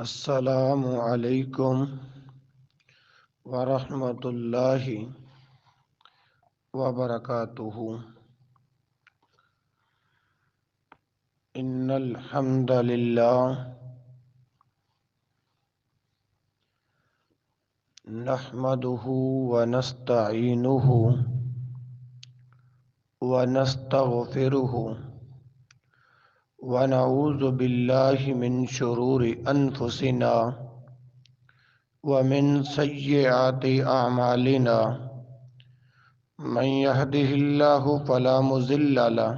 السلام علیکم ورحمۃ اللہ وبرکاتہ۔ ان الحمد للہ نحمده ونستعینه ونستغفره ونعوذ باللہ من شرور انفسنا ومن سیئات اعمالنا من يهده الله فلا مضل له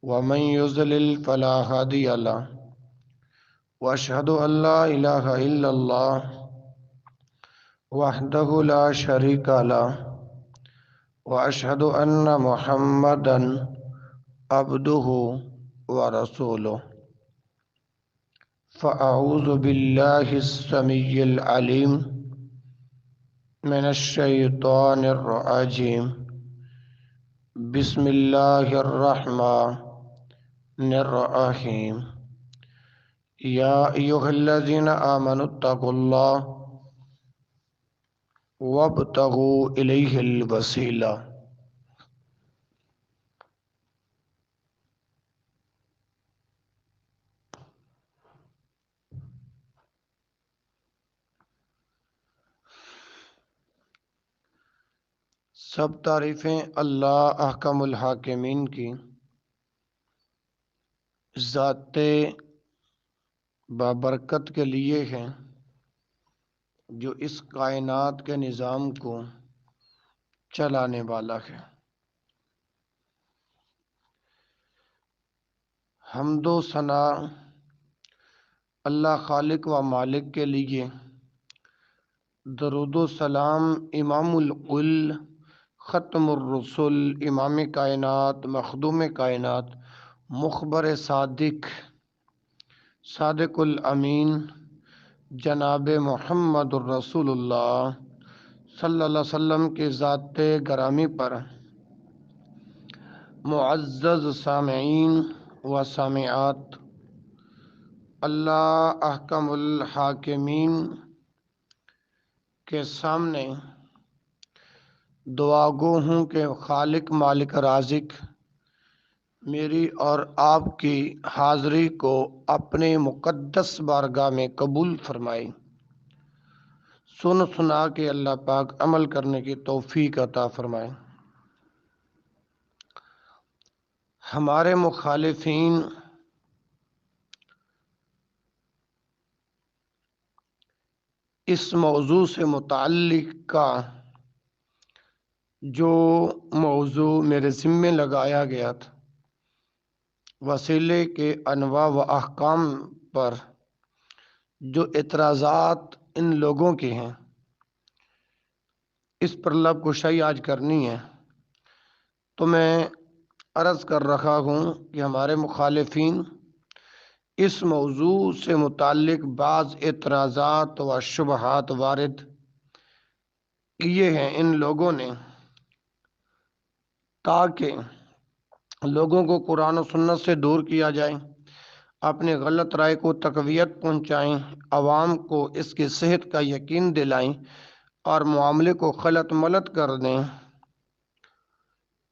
ومن يضلل فلا هادي له واشهد ان لا اله الا الله وحده لا شريك له واشهد ان محمدا عبده ورسوله فاعوذ بالله السميع العليم من الشیطان الرجیم بسم اللہ الرحمن الرحیم یا ایھا الذین آمنوا اتقوا اللہ وابتغوا الیہ الوسیلہ۔ سب تعریفیں اللہ احکم الحاکمین کی ذات بابرکت کے لیے ہیں، جو اس کائنات کے نظام کو چلانے والا ہے۔ حمد و ثنا اللہ خالق و مالک کے لیے، درود و سلام امام الکل ختم الرسل امام کائنات مخدوم کائنات مخبر صادق صادق الامین جناب محمد الرسول اللہ صلی اللہ علیہ وسلم کے ذات گرامی پر۔ معزز سامعین و سامعات، اللہ احکم الحاکمین کے سامنے دعا گو ہوں کہ خالق مالک رازق میری اور آپ کی حاضری کو اپنے مقدس بارگاہ میں قبول فرمائے۔ سن سنا کے اللہ پاک عمل کرنے کی توفیق عطا فرمائے۔ ہمارے مخالفین اس موضوع سے متعلق کا جو موضوع میرے ذمے لگایا گیا تھا، وسیلے کے انواع و احکام پر جو اعتراضات ان لوگوں کے ہیں، اس پر لب کشائی آج کرنی ہے۔ تو میں عرض کر رہا ہوں کہ ہمارے مخالفین اس موضوع سے متعلق بعض اعتراضات و شبہات وارد کیے ہیں ان لوگوں نے، تاکہ لوگوں کو قرآن و سنت سے دور کیا جائے، اپنے غلط رائے کو تقویت پہنچائیں، عوام کو اس کی صحت کا یقین دلائیں اور معاملے کو خلط ملط کر دیں۔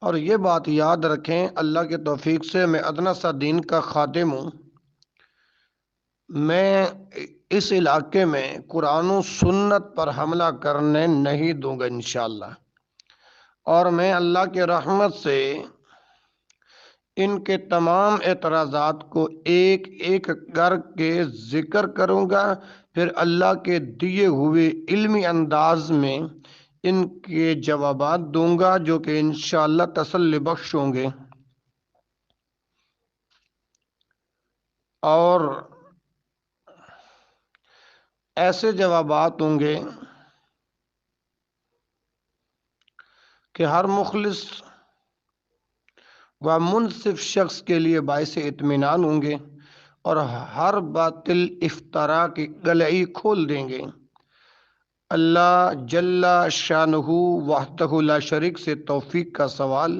اور یہ بات یاد رکھیں، اللہ کے توفیق سے میں ادنیٰ سا دین کا خادم ہوں۔ میں اس علاقے میں قرآن و سنت پر حملہ کرنے نہیں دوں گا انشاءاللہ، اور میں اللہ کے رحمت سے ان کے تمام اعتراضات کو ایک ایک کر کے ذکر کروں گا، پھر اللہ کے دیے ہوئے علمی انداز میں ان کے جوابات دوں گا، جو کہ انشاءاللہ تسلی بخش ہوں گے۔ اور ایسے جوابات ہوں گے کہ ہر مخلص و منصف شخص کے لیے باعث اطمینان ہوں گے، اور ہر باطل افطرا کی گلئی کھول دیں گے۔ اللہ جل شانہ وحدہ لا شریک سے توفیق کا سوال،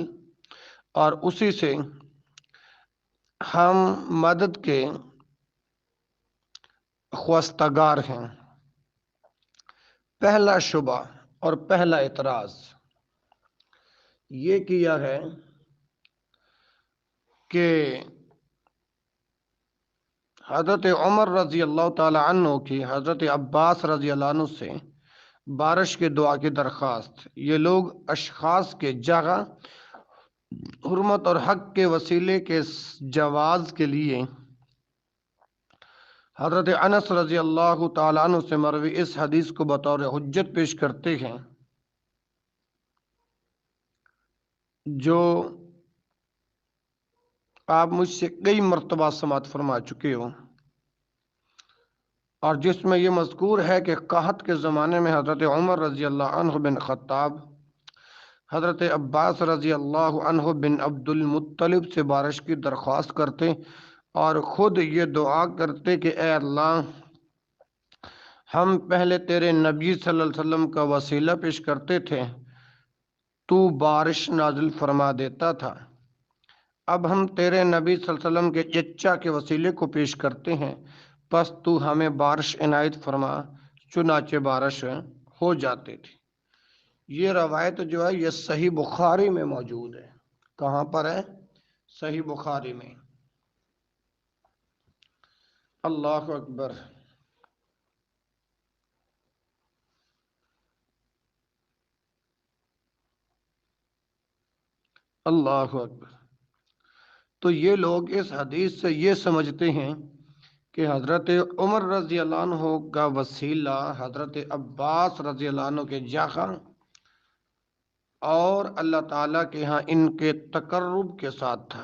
اور اسی سے ہم مدد کے خواستگار ہیں۔ پہلا شبہ اور پہلا اعتراض یہ کیا ہے کہ حضرت عمر رضی اللہ تعالی عنہ کی حضرت عباس رضی اللہ عنہ سے بارش کے دعا کی درخواست، یہ لوگ اشخاص کے جگہ، حرمت اور حق کے وسیلے کے جواز کے لیے حضرت انس رضی اللہ تعالیٰ عنہ سے مروی اس حدیث کو بطور حجت پیش کرتے ہیں جو آپ مجھ سے کئی مرتبہ سماعت فرما چکے ہو، اور جس میں یہ مذکور ہے کہ قحط کے زمانے میں حضرت عمر رضی اللہ عنہ بن خطاب حضرت عباس رضی اللہ عنہ بن عبد المطلب سے بارش کی درخواست کرتے اور خود یہ دعا کرتے کہ اے اللہ، ہم پہلے تیرے نبی صلی اللہ علیہ وسلم کا وسیلہ پیش کرتے تھے، تو بارش نازل فرما دیتا تھا، اب ہم تیرے نبی صلی اللہ علیہ وسلم کے چچا کے وسیلے کو پیش کرتے ہیں، پس تو ہمیں بارش عنایت فرما۔ چنانچہ بارش ہو جاتی تھی۔ یہ روایت جو ہے یہ صحیح بخاری میں موجود ہے۔ کہاں پر ہے؟ صحیح بخاری میں۔ اللہ اکبر۔ اللہ اکبر۔ تو یہ لوگ اس حدیث سے یہ سمجھتے ہیں کہ حضرت عمر رضی اللہ عنہ کا وسیلہ حضرت عباس رضی اللہ عنہ کے جگہ اور اللہ تعالیٰ کے ہاں ان کے تقرب کے ساتھ تھا۔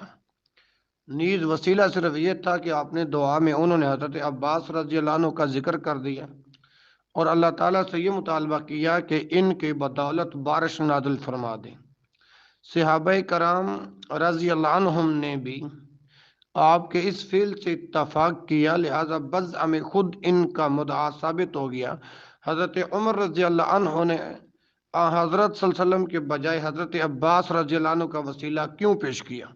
نیز وسیلہ صرف یہ تھا کہ آپ نے دعا میں انہوں نے حضرت عباس رضی اللہ عنہ کا ذکر کر دیا اور اللہ تعالیٰ سے یہ مطالبہ کیا کہ ان کے بدولت بارش نازل فرما دیں۔ صحابہ کرام رضی اللہ عنہم نے بھی آپ کے اس فعل سے اتفاق کیا، لہذا بضع میں خود ان کا مدعا ثابت ہو گیا۔ حضرت عمر رضی اللہ عنہ نے حضرت صلی اللہ علیہ وسلم کے بجائے حضرت عباس رضی اللہ عنہ کا وسیلہ کیوں پیش کیا؟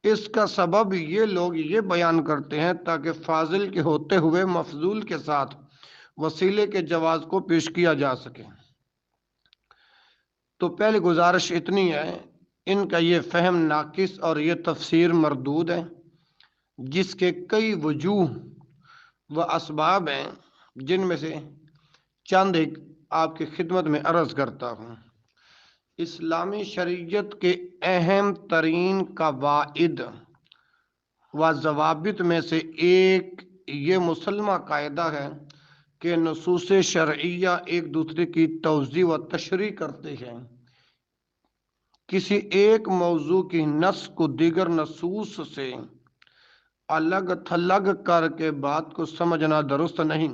اس کا سبب یہ لوگ یہ بیان کرتے ہیں تاکہ فاضل کے ہوتے ہوئے مفضول کے ساتھ وسیلے کے جواز کو پیش کیا جا سکے۔ تو پہلی گزارش اتنی ہے، ان کا یہ فہم ناقص اور یہ تفسیر مردود ہے، جس کے کئی وجوہ و اسباب ہیں، جن میں سے چند ایک آپ کی خدمت میں عرض کرتا ہوں۔ اسلامی شریعت کے اہم ترین قواعد و ضوابط میں سے ایک یہ مسلمہ قاعدہ ہے کہ نصوص شرعیہ ایک دوسرے کی توضیح و تشریح کرتے ہیں۔ کسی ایک موضوع کی نص کو دیگر نصوص سے الگ تھلگ کر کے بات کو سمجھنا درست نہیں۔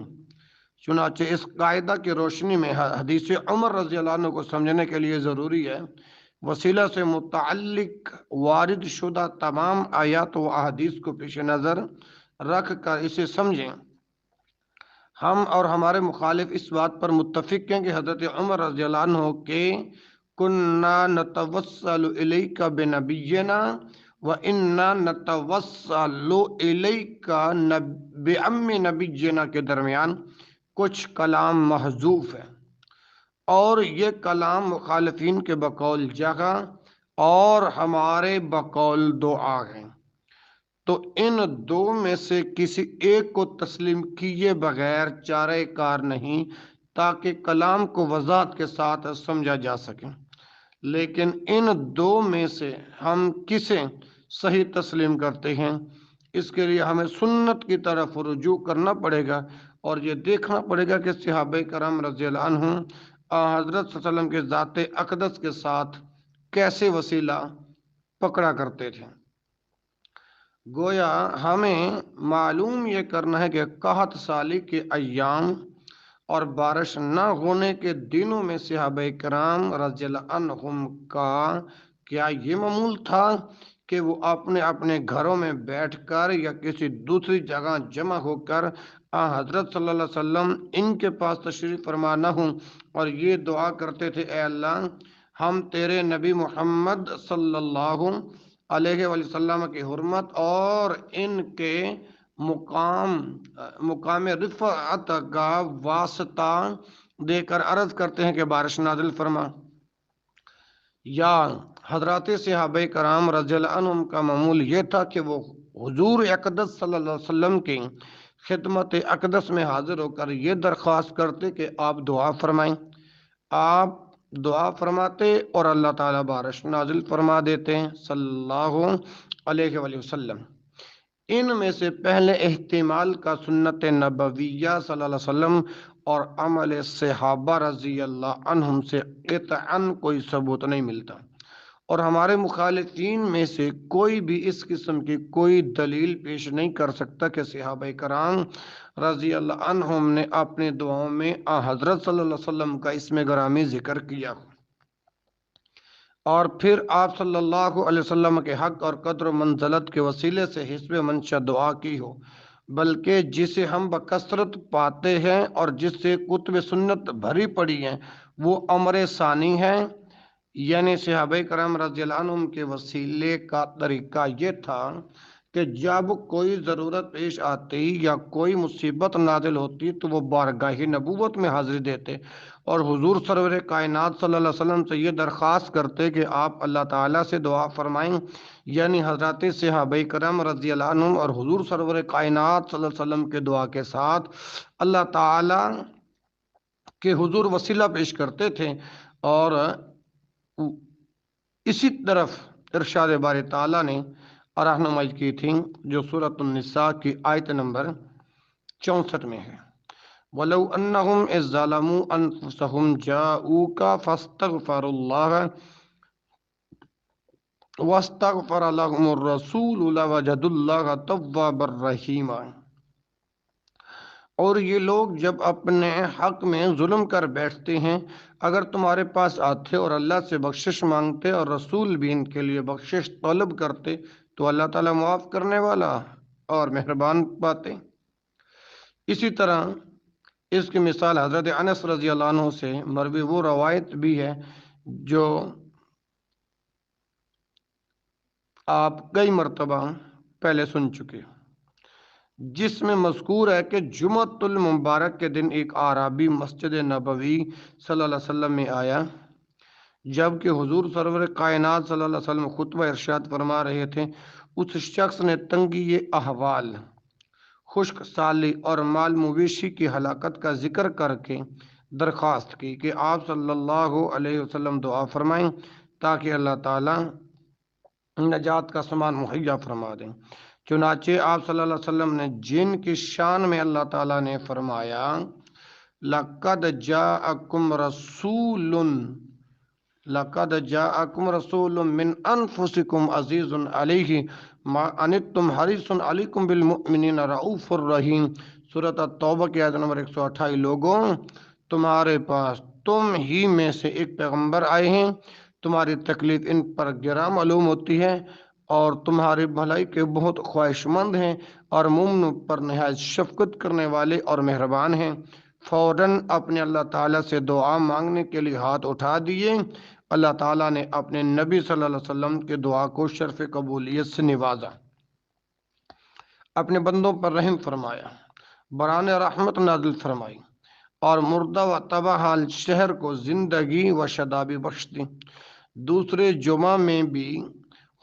چنانچہ اس قاعدہ کی روشنی میں حدیث عمر رضی اللہ عنہ کو سمجھنے کے لیے ضروری ہے وسیلہ سے متعلق وارد شدہ تمام آیات و احادیث کو پیش نظر رکھ کر اسے سمجھیں۔ ہم اور ہمارے مخالف اس بات پر متفق ہیں کہ حضرت عمر رضی اللہ عنہ کے کُنّا نتوسل الیک بنبینا وَإِنَّا نَتَوَسَّلُ إِلَيْكَ بِعَمِّ نَبِيِّنَا کے درمیان کچھ کلام محذوف ہے، اور یہ کلام مخالفین کے بقول جگہ اور ہمارے بقول دعا ہیں، تو ان دو میں سے کسی ایک کو تسلیم کیے بغیر چارہ کار نہیں تاکہ کلام کو وضاحت کے ساتھ سمجھا جا سکے۔ لیکن ان دو میں سے ہم کسے صحیح تسلیم کرتے ہیں، اس کے لیے ہمیں سنت کی طرف رجوع کرنا پڑے گا اور یہ دیکھنا پڑے گا کہ صحابہ کرام رضی اللہ عنہ حضرت صلی اللہ علیہ وسلم کے ذات اقدس کے ساتھ کیسے وسیلہ پکڑا کرتے تھے۔ گویا ہمیں معلوم یہ کرنا ہے کہ قحط سالی کے ایام اور بارش نہ ہونے کے دنوں میں صحابہ کرام رضی اللہ عنہم کا کیا یہ معمول تھا کہ وہ اپنے اپنے گھروں میں بیٹھ کر یا کسی دوسری جگہ جمع ہو کر حضرت صلی اللہ علیہ وسلم ان کے پاس تشریف فرما نہ ہوں اور یہ دعا کرتے تھے، اے اللہ، ہم تیرے نبی محمد صلی اللہ علیہ وسلم کی حرمت اور ان کے مقام رفعت کا واسطہ دے کر عرض کرتے ہیں کہ بارش نازل فرما، یا حضرات صحابہ کرام رضی اللہ عنہم کا معمول یہ تھا کہ وہ حضور اقدس صلی اللہ علیہ وسلم کی خدمت اقدس میں حاضر ہو کر یہ درخواست کرتے کہ آپ دعا فرمائیں۔ آپ دعا فرماتے اور اللہ تعالیٰ بارش نازل فرما دیتے ہیں صلی اللہ علیہ وآلہ وسلم۔ ان میں سے پہلے احتمال کا سنت نبویہ صلی اللہ علیہ وسلم اور عمل صحابہ رضی اللہ عنہم سے قطعاً کوئی ثبوت نہیں ملتا، اور ہمارے مخالفین میں سے کوئی بھی اس قسم کی کوئی دلیل پیش نہیں کر سکتا کہ صحابہ کرام رضی اللہ عنہم نے اپنے دعاؤں میں حضرت صلی اللہ علیہ وسلم کا اسم گرامی ذکر کیا اور پھر آپ صلی اللہ علیہ وسلم کے حق اور قدر و منزلت کے وسیلے سے حسب منشا دعا کی ہو، بلکہ جسے ہم بکثرت پاتے ہیں اور جس سے کتب سنت بھری پڑی ہیں وہ امر ثانی ہے، یعنی صحابہ کرام رضی اللہ عنہم کے وسیلے کا طریقہ یہ تھا کہ جب کوئی ضرورت پیش آتی یا کوئی مصیبت نازل ہوتی تو وہ بارگاہ نبوت میں حاضری دیتے اور حضور سرور کائنات صلی اللہ علیہ وسلم سے یہ درخواست کرتے کہ آپ اللہ تعالیٰ سے دعا فرمائیں، یعنی حضرات صحابہ کرام رضی اللہ عنہم اور حضور سرور کائنات صلی اللہ علیہ وسلم کے دعا کے ساتھ اللہ تعالیٰ کے حضور وسیلہ پیش کرتے تھے، اور اسی طرف ارشاد باری تعالیٰ نے رہنمائی کی تھی جو سورۃ النساء کی آیت نمبر 64 میں ہے۔ وَلَوْ أَنَّهُمْ إِذْ ظَلَمُوا أَنفُسَهُمْ جَاءُوكَ فَاسْتَغْفَرُوا اللَّهَ وَاسْتَغْفَرَ لَهُمُ الرَّسُولُ لَوَجَدُوا اللَّهَ تَوَّابًا رَحِيمًا۔ اور یہ لوگ جب اپنے حق میں ظلم کر بیٹھتے ہیں، اگر تمہارے پاس آتے اور اللہ سے بخشش مانگتے اور رسول بھی ان کے لیے بخشش طلب کرتے تو اللہ تعالیٰ معاف کرنے والا اور مہربان پاتے۔ اسی طرح اس کی مثال حضرت انس رضی اللہ عنہ سے مروی وہ روایت بھی ہے جو آپ کئی مرتبہ پہلے سن چکے، جس میں مذکور ہے کہ جمعۃ المبارک کے دن ایک اعرابی مسجد نبوی صلی اللہ علیہ وسلم میں آیا، جبکہ حضور سرور کائنات صلی اللہ علیہ وسلم خطبہ ارشاد فرما رہے تھے۔ اس شخص نے تنگی احوال، خشک سالی اور مال مویشی کی ہلاکت کا ذکر کر کے درخواست کی کہ آپ صلی اللہ علیہ وسلم دعا فرمائیں تاکہ اللہ تعالیٰ نجات کا سامان مہیا فرما دیں۔ چنانچہ آپ صلی اللہ علیہ وسلم نے جن کی شان میں اللہ تعالیٰ نے فرمایا لَقَدْ جَاءَكُمْ رَسُولٌ مِّنْ أَنفُسِكُمْ عَزِيزٌ عَلَيْهِ مَا عَنِتُّمْ حَرِيصٌ عَلَيْكُمْ بِالْمُؤْمِنِينَ رَءُوفٌ رَحِيمٌ۔ سورۃ التوبہ کی آیت نمبر 128۔ لوگوں، تمہارے پاس تم ہی میں سے ایک پیغمبر آئے ہیں، تمہاری تکلیف ان پر گراں معلوم ہوتی ہے اور تمہاری بھلائی کے بہت خواہش مند ہیں اور مومنوں پر نہایت شفقت کرنے والے اور مہربان ہیں۔ فوراً اپنے اللہ تعالیٰ سے دعا مانگنے کے لیے ہاتھ اٹھا دیے۔ اللہ تعالیٰ نے اپنے نبی صلی اللہ علیہ وسلم کے دعا کو شرف قبولیت سے نوازا، اپنے بندوں پر رحم فرمایا، بران رحمت نازل فرمائی اور مردہ و تباہ حال شہر کو زندگی و شادابی بخش دی۔ دوسرے جمعہ میں بھی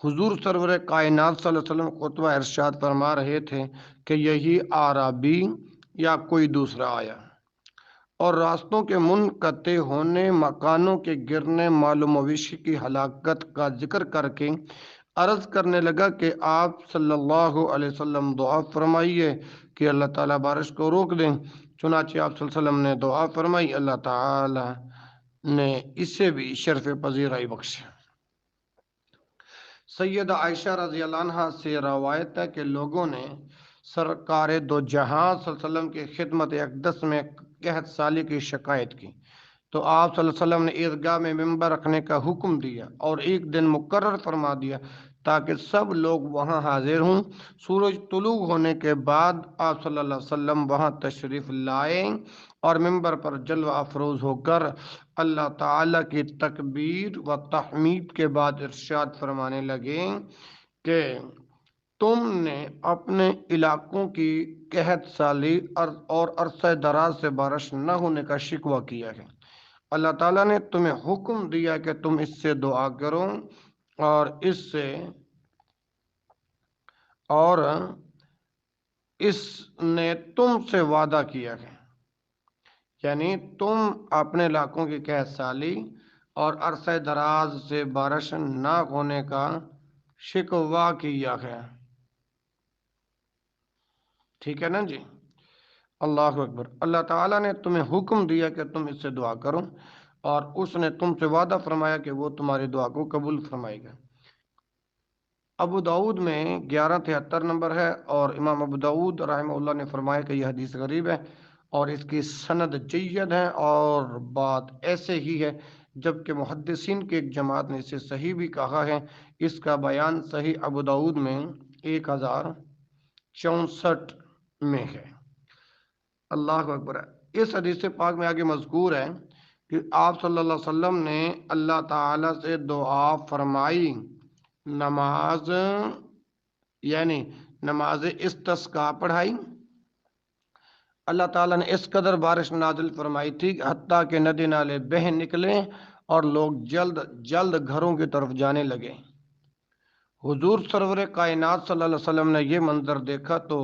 حضور سرور کائنات صلی اللہ علیہ وسلم خطبہ ارشاد فرما رہے تھے کہ یہی اعرابی یا کوئی دوسرا آیا اور راستوں کے منقطع ہونے، مکانوں کے گرنے، مال و مویشی کی ہلاکت کا ذکر کر کے عرض کرنے لگا کہ آپ صلی اللہ علیہ وسلم دعا فرمائیے کہ اللہ تعالیٰ بارش کو روک دیں۔ چنانچہ آپ صلی اللہ علیہ وسلم نے دعا فرمائی، اللہ تعالیٰ نے اسے بھی شرف پذیرائی بخشی۔ سیدہ عائشہ رضی اللہ عنہ سے روایت ہے کہ لوگوں نے سرکار دو جہاں صلی اللہ علیہ وسلم کی خدمت اقدس میں قحط سالی کی شکایت کی تو آپ صلی اللہ علیہ وسلم نے عیدگاہ میں ممبر رکھنے کا حکم دیا اور ایک دن مقرر فرما دیا تاکہ سب لوگ وہاں حاضر ہوں۔ سورج طلوع ہونے کے بعد آپ صلی اللہ علیہ وسلم وہاں تشریف لائے اور ممبر پر جلوہ افروز ہو کر اللہ تعالیٰ کی تکبیر و تحمید کے بعد ارشاد فرمانے لگے کہ تم نے اپنے علاقوں کی قحط سالی اور عرصہ دراز سے بارش نہ ہونے کا شکوہ کیا ہے۔ اللہ تعالیٰ نے تمہیں حکم دیا کہ تم اس سے دعا کرو اور اور اس نے تم سے وعدہ کیا ہے، یعنی تم اپنے علاقوں کی قحط سالی اور عرصہ دراز سے بارش نہ ہونے کا شکوہ کیا ہے۔ ٹھیک ہے نا جی؟ اللہ اکبر۔ اللہ تعالیٰ نے تمہیں حکم دیا کہ تم اس سے دعا کرو اور اس نے تم سے وعدہ فرمایا کہ وہ تمہاری دعا کو قبول فرمائے گا۔ ابو داؤد میں 1173 نمبر ہے، اور امام ابو داؤد رحمہ اللہ نے فرمایا کہ یہ حدیث غریب ہے اور اس کی سند جید ہے، اور بات ایسے ہی ہے، جبکہ محدثین کی ایک جماعت نے اسے صحیح بھی کہا ہے۔ اس کا بیان صحیح ابو داؤد میں 1064 میں ہے۔ اللہ اکبر۔ اس حدیث پاک میں آگے مذکور ہے کہ آپ صلی اللہ علیہ وسلم نے اللہ تعالیٰ سے دعا فرمائی، نماز یعنی نماز استسقاء پڑھائی۔ اللہ تعالیٰ نے اس قدر بارش نازل فرمائی تھی کہ حتیٰ کہ ندی نالے بہہ نکلے اور لوگ جلد جلد گھروں کی طرف جانے لگے۔ حضور سرور کائنات صلی اللہ علیہ وسلم نے یہ منظر دیکھا تو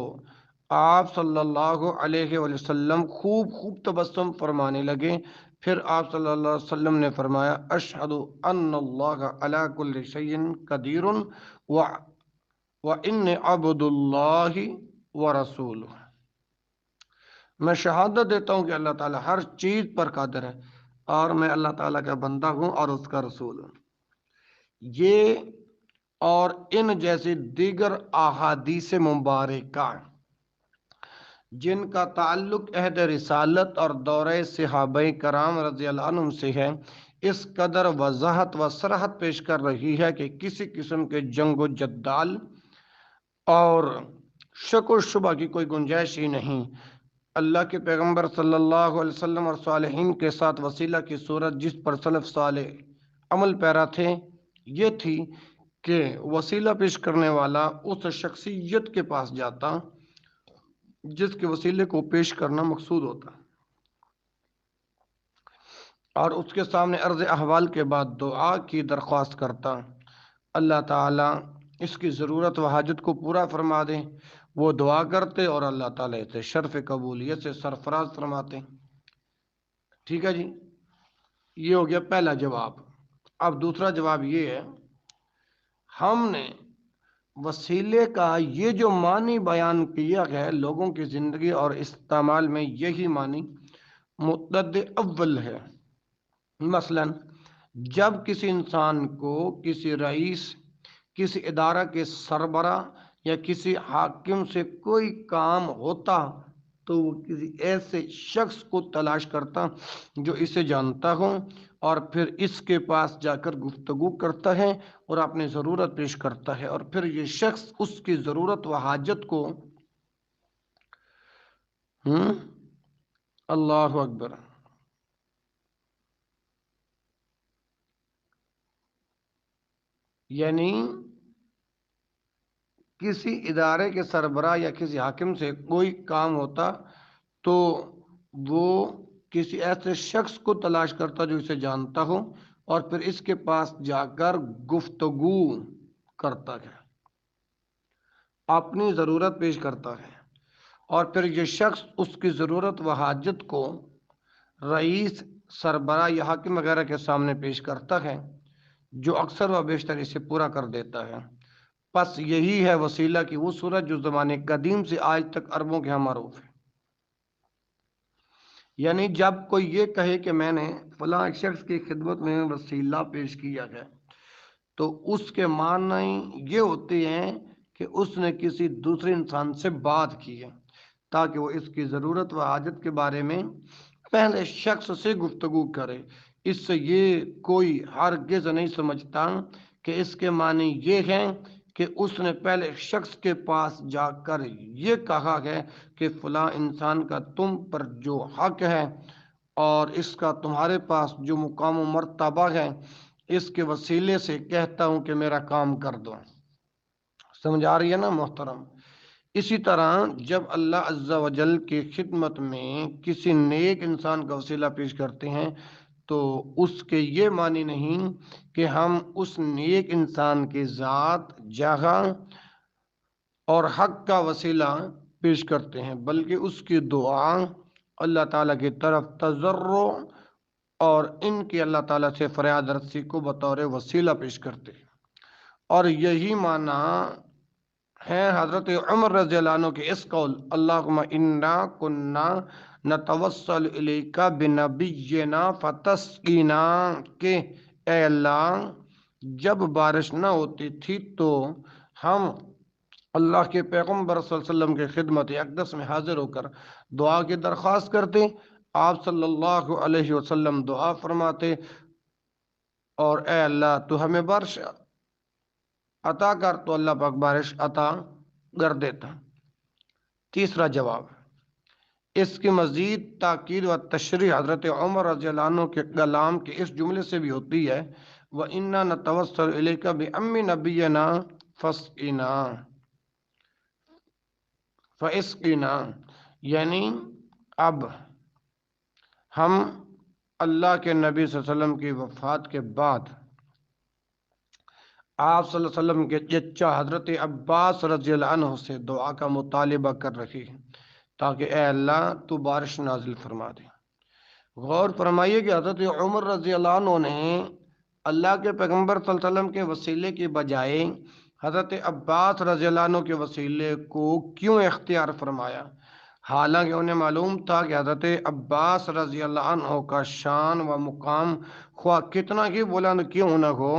آپ صلی اللہ علیہ وسلم خوب تبسم فرمانے لگے۔ پھر آپ صلی اللہ علیہ وسلم نے فرمایا، اشہد ان اللہ علی کل شیء قدیر وان عبد اللہ ورسولہ۔ میں شہادت دیتا ہوں کہ اللہ تعالیٰ ہر چیز پر قادر ہے اور میں اللہ تعالیٰ کا بندہ ہوں اور اس کا رسول ہوں۔ یہ اور ان جیسی دیگر احادیث مبارکہ جن کا تعلق عہد رسالت اور دورہ صحابہ کرام رضی اللہ عنہم سے ہے، اس قدر وضاحت و صراحت پیش کر رہی ہے کہ کسی قسم کے جنگ و جدال اور شک و شبہ کی کوئی گنجائش ہی نہیں۔ اللہ کے پیغمبر صلی اللہ علیہ وسلم اور صالحین کے ساتھ وسیلہ کی صورت جس پر سلف صالح عمل پیرا تھے یہ تھی کہ وسیلہ پیش کرنے والا اس شخصیت کے پاس جاتا جس کے وسیلے کو پیش کرنا مقصود ہوتا، اور اس کے سامنے عرض احوال کے بعد دعا کی درخواست کرتا، اللہ تعالیٰ اس کی ضرورت و حاجت کو پورا فرما دے۔ وہ دعا کرتے اور اللہ تعالیٰ اسے شرف قبولیت سے سرفراز فرماتے۔ ٹھیک ہے جی، یہ ہو گیا پہلا جواب۔ اب دوسرا جواب یہ ہے، ہم نے وسیلے کا یہ جو معنی بیان کیا ہے لوگوں کی زندگی اور استعمال میں یہی معنی متعدد اول ہے۔ مثلا جب کسی انسان کو کسی رئیس، کسی ادارہ کے سربراہ یا کسی حاکم سے کوئی کام ہوتا تو وہ کسی ایسے شخص کو تلاش کرتا جو اسے جانتا ہو اور پھر اس کے پاس جا کر گفتگو کرتا ہے اور اپنی ضرورت پیش کرتا ہے، اور پھر یہ شخص اس کی ضرورت و حاجت کو اللہ اکبر یعنی کسی ادارے کے سربراہ یا کسی حاکم سے کوئی کام ہوتا تو وہ کسی ایسے شخص کو تلاش کرتا جو اسے جانتا ہو اور پھر اس کے پاس جا کر گفتگو کرتا ہے، اپنی ضرورت پیش کرتا ہے، اور پھر یہ شخص اس کی ضرورت و حاجت کو رئیس، سربراہ یا حاکم وغیرہ کے سامنے پیش کرتا ہے، جو اکثر و بیشتر اسے پورا کر دیتا ہے۔ پس یہی ہے وسیلہ کی وہ صورت جو زمانے قدیم سے آج تک عربوں کے ہاں معروف ہے۔ یعنی جب کوئی یہ کہے کہ میں نے فلاں شخص کی خدمت میں وسیلہ پیش کیا ہے تو اس کے معنی یہ ہوتے ہیں کہ اس نے کسی دوسرے انسان سے بات کی ہے تاکہ وہ اس کی ضرورت و حاجت کے بارے میں پہلے شخص سے گفتگو کرے۔ اس سے یہ کوئی ہرگز نہیں سمجھتا کہ اس کے معنی یہ ہیں کہ اس نے پہلے شخص کے پاس جا کر یہ کہا ہے کہ فلاں انسان کا تم پر جو حق ہے اور اس کا تمہارے پاس جو مقام و مرتبہ ہے، اس کے وسیلے سے کہتا ہوں کہ میرا کام کر دو۔ سمجھ آ رہی ہے نا محترم؟ اسی طرح جب اللہ عز و جل کی خدمت میں کسی نیک انسان کا وسیلہ پیش کرتے ہیں تو اس کے یہ معنی نہیں کہ ہم اس نیک انسان کی ذات، جگہ اور حق کا وسیلہ پیش کرتے ہیں، بلکہ اس کی دعا اللہ تعالیٰ کی طرف تضرع اور ان کی اللہ تعالیٰ سے فریاد رسی کو بطور وسیلہ پیش کرتے ہیں۔ اور یہی معنی ہے حضرت عمر رضی اللہ عنہ کے اس قول اللہم انا کننا نتوسل الیک بنبینا فتسقینا، کہ اے اللہ جب بارش نہ ہوتی تھی تو ہم اللہ کے پیغمبر صلی اللہ علیہ وسلم کے خدمت اقدس میں حاضر ہو کر دعا کی درخواست کرتے، آپ صلی اللہ علیہ وسلم دعا فرماتے اور اے اللہ تو ہمیں بارش عطا کر، تو اللہ پاک بارش عطا کر دیتا۔ تیسرا جواب، اس کی مزید تاکید و تشریح حضرت عمر رضی اللہ عنہ کے کلام کے اس جملے سے بھی ہوتی ہے وَإِنَّا نَتَوَسَّلُ إِلَيْكَ بِأَمِّ نَبِيِّنَا فَاسْقِنَا، یعنی اب ہم اللہ کے نبی صلی اللہ علیہ وسلم کی وفات کے بعد آپ صلی اللہ علیہ وسلم کے چچا حضرت عباس رضی اللہ عنہ سے دعا کا مطالبہ کر رہی ہے تاکہ اے اللہ تو بارش نازل فرما دے۔ غور فرمائیے کہ حضرت عمر رضی اللہ عنہ نے اللہ کے پیغمبر صلی اللہ علیہ وسلم کے وسیلے کے بجائے حضرت عباس رضی اللہ عنہ کے وسیلے کو کیوں اختیار فرمایا؟ حالانکہ انہیں معلوم تھا کہ حضرت عباس رضی اللہ عنہ کا شان و مقام خواہ کتنا ہی بلند کیوں نہ ہو،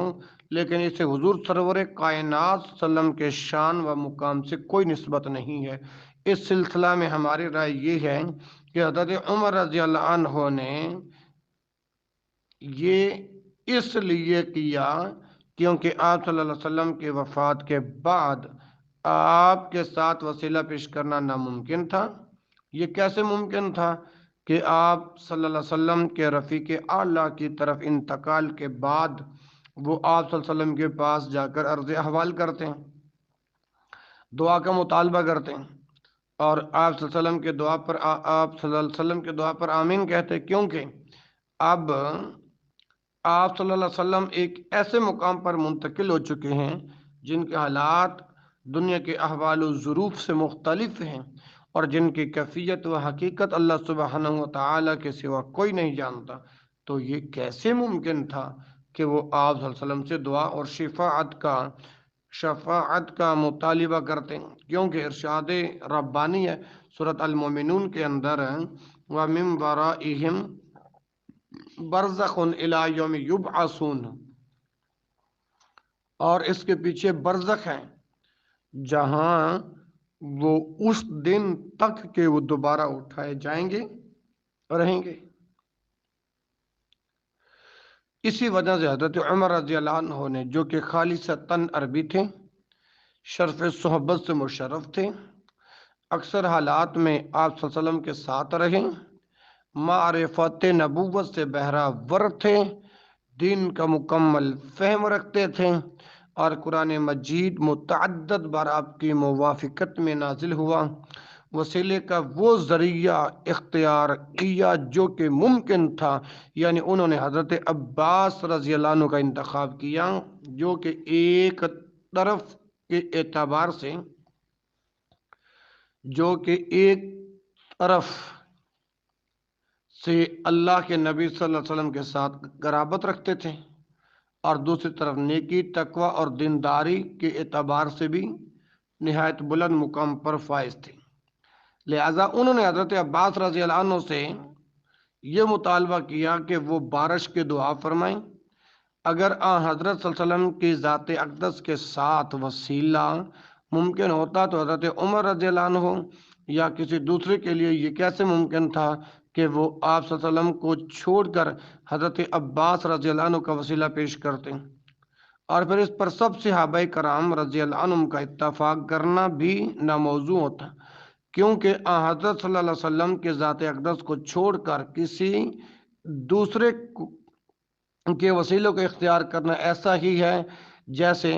لیکن اسے حضور سرور کائنات صلی اللہ علیہ وسلم کے شان و مقام سے کوئی نسبت نہیں ہے۔ اس سلسلہ میں ہماری رائے یہ ہے کہ حضرت عمر رضی اللہ عنہ نے یہ اس لیے کیا کیونکہ آپ صلی اللہ علیہ وسلم کی وفات کے بعد آپ کے ساتھ وسیلہ پیش کرنا ناممکن تھا۔ یہ کیسے ممکن تھا کہ آپ صلی اللہ علیہ وسلم کے رفیق اعلیٰ کی طرف انتقال کے بعد وہ آپ صلی اللہ علیہ وسلم کے پاس جا کر عرض احوال کرتے ہیں، دعا کا مطالبہ کرتے ہیں اور آپ صلی اللہ علیہ وسلم کے دعا پر آپ صلی اللہ علیہ وسلم کے دعا پر آمین کہتے ہیں، کیونکہ اب آپ صلی اللہ علیہ وسلم ایک ایسے مقام پر منتقل ہو چکے ہیں جن کے حالات دنیا کے احوال و ظروف سے مختلف ہیں اور جن کی کیفیت و حقیقت اللہ سبحانہ و تعالیٰ کے سوا کوئی نہیں جانتا۔ تو یہ کیسے ممکن تھا کہ وہ آپ صلی اللہ علیہ وسلم سے دعا اور شفاعت کا مطالبہ کرتے ہیں؟ کیونکہ ارشاد ربانی ہے سورۃ المومنون کے اندر وَمِن وَرَائِهِمْ برزخ الی یوم یبعثون، اور اس کے پیچھے برزخ ہیں جہاں وہ اس دن تک کہ وہ دوبارہ اٹھائے جائیں گے رہیں گے۔ اسی وجہ سے حضرت عمر رضی اللہ عنہ نے، جو کہ خالصتاً عربی تھے، شرف صحبت سے مشرف تھے، اکثر حالات میں آپ صلی اللہ علیہ وسلم کے ساتھ رہے، معرفت نبوت سے بہرہ تھے، دین کا مکمل فہم رکھتے تھے، اور قرآن مجید متعدد بار آپ کی موافقت میں نازل ہوا، وسیلے کا وہ ذریعہ اختیار کیا جو کہ ممکن تھا، یعنی انہوں نے حضرت عباس رضی اللہ عنہ کا انتخاب کیا، جو کہ ایک طرف کے اعتبار سے اللہ کے نبی صلی اللہ علیہ وسلم کے ساتھ قرابت رکھتے تھے اور دوسری طرف نیکی، تقوی اور دینداری کے اعتبار سے بھی نہایت بلند مقام پر فائز تھے۔ لہذا انہوں نے حضرت عباس رضی اللہ عنہ سے یہ مطالبہ کیا کہ وہ بارش کی دعا فرمائیں۔ اگر حضرت صلی اللہ علیہ وسلم کی ذات اقدس کے ساتھ وسیلہ ممکن ہوتا تو حضرت عمر رضی اللہ عنہ یا کسی دوسرے کے لیے یہ کیسے ممکن تھا کہ وہ آپ صلی اللہ علیہ وسلم کو چھوڑ کر حضرت عباس رضی اللہ عنہ کا وسیلہ پیش کرتے؟ اور پھر اس پر سب صحابہ کرام رضی اللہ عنہم کا اتفاق کرنا بھی ناموضوع ہوتا، کیونکہ حضرت صلی اللہ علیہ وسلم کے ذات اقدس کو چھوڑ کر کسی دوسرے کے وسیلوں کو اختیار کرنا ایسا ہی ہے جیسے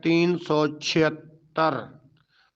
376,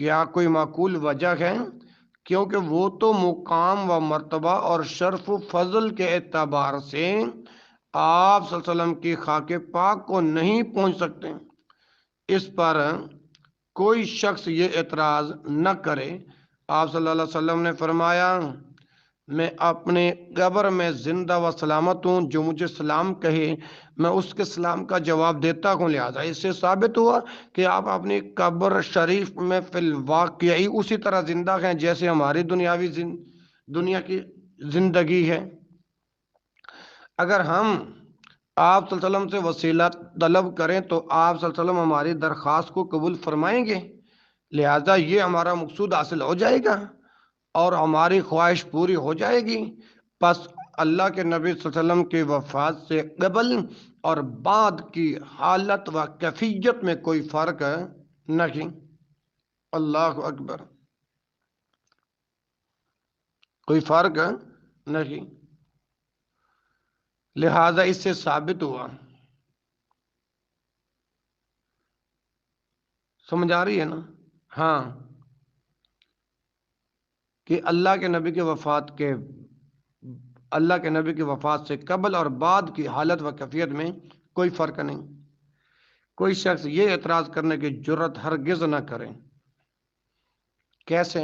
کیا کوئی معقول وجہ ہے؟ کیونکہ وہ تو مقام و مرتبہ اور شرف و فضل کے اعتبار سے آپ صلی اللہ علیہ وسلم کی خاک پاک کو نہیں پہنچ سکتے۔ اس پر کوئی شخص یہ اعتراض نہ کرے۔ آپ صلی اللہ علیہ وسلم نے فرمایا، میں اپنے قبر میں زندہ و سلامت ہوں، جو مجھے سلام کہے میں اس کے سلام کا جواب دیتا ہوں۔ لہٰذا اس سے ثابت ہوا کہ آپ اپنی قبر شریف میں فی الواقعی اسی طرح زندہ ہیں جیسے ہماری دنیا کی زندگی ہے۔ اگر ہم آپ صلی اللہ علیہ وسلم سے وسیلہ طلب کریں تو آپ صلی اللہ علیہ وسلم ہماری درخواست کو قبول فرمائیں گے، لہذا یہ ہمارا مقصود حاصل ہو جائے گا اور ہماری خواہش پوری ہو جائے گی۔ پس اللہ کے نبی صلی اللہ علیہ وسلم کی وفات سے قبل اور بعد کی حالت و کیفیت میں کوئی فرق نہیں۔ اللہ اکبر، کوئی فرق نہیں۔ لہذا اس سے ثابت ہوا، سمجھ آ رہی ہے نا؟ ہاں، کہ اللہ کے نبی کی وفات سے قبل اور بعد کی حالت و کیفیت میں کوئی فرق نہیں۔ کوئی شخص یہ اعتراض کرنے کی جرت ہرگز نہ کرے۔ کیسے؟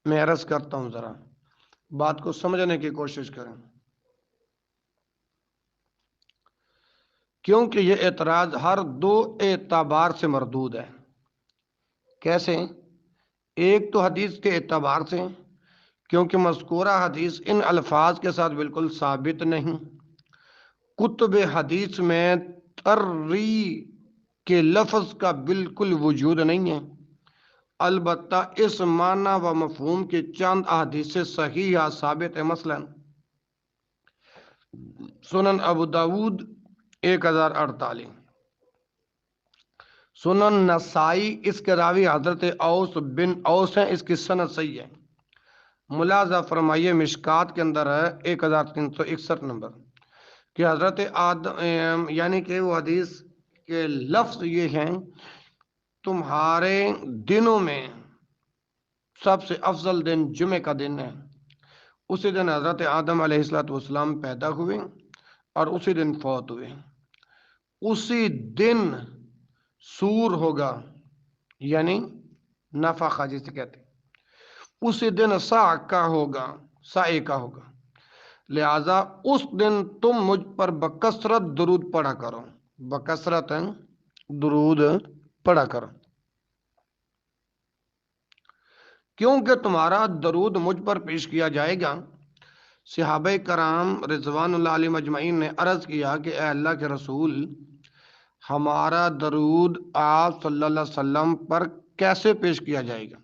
میں عرض کرتا ہوں، ذرا بات کو سمجھنے کی کوشش کریں۔ کیونکہ یہ اعتراض ہر دو اعتبار سے مردود ہے۔ کیسے؟ ایک تو حدیث کے اعتبار سے، کیونکہ مذکورہ حدیث ان الفاظ کے ساتھ بالکل ثابت نہیں۔ کتب حدیث میں تری کے لفظ کا بالکل وجود نہیں ہے، البتہ اس معنی و مفہوم کے چند احادیث صحیحہ ثابت ہے۔ مثلا سنن ابو داود 1048، سنن نسائی، اس کے راوی حضرت اوس بن اوس ہیں، اس کی سند صحیح ہے۔ ملاحظہ فرمائیے مشکات کے اندر ہے 1361 نمبر کہ حضرت آدم، یعنی کہ وہ حدیث کے لفظ یہ ہیں، تمہارے دنوں میں سب سے افضل دن جمعہ کا دن ہے۔ اسی دن حضرت آدم علیہ السلام پیدا ہوئے اور اسی دن فوت ہوئے۔ اسی دن سور ہوگا، یعنی نفخہ جسے کہتے ہیں، اسی دن صاعقہ ہوگا، صاعقہ ہوگا۔ لہذا اس دن تم مجھ پر بکثرت درود پڑھا کرو، بکثرت درود پڑھا کرو، کیونکہ تمہارا درود مجھ پر پیش کیا جائے گا۔ صحابہ کرام رضوان اللہ علیہم اجمعین نے عرض کیا کہ اے اللہ کے رسول، ہمارا درود آپ صلی اللہ علیہ وسلم پر کیسے پیش کیا جائے گا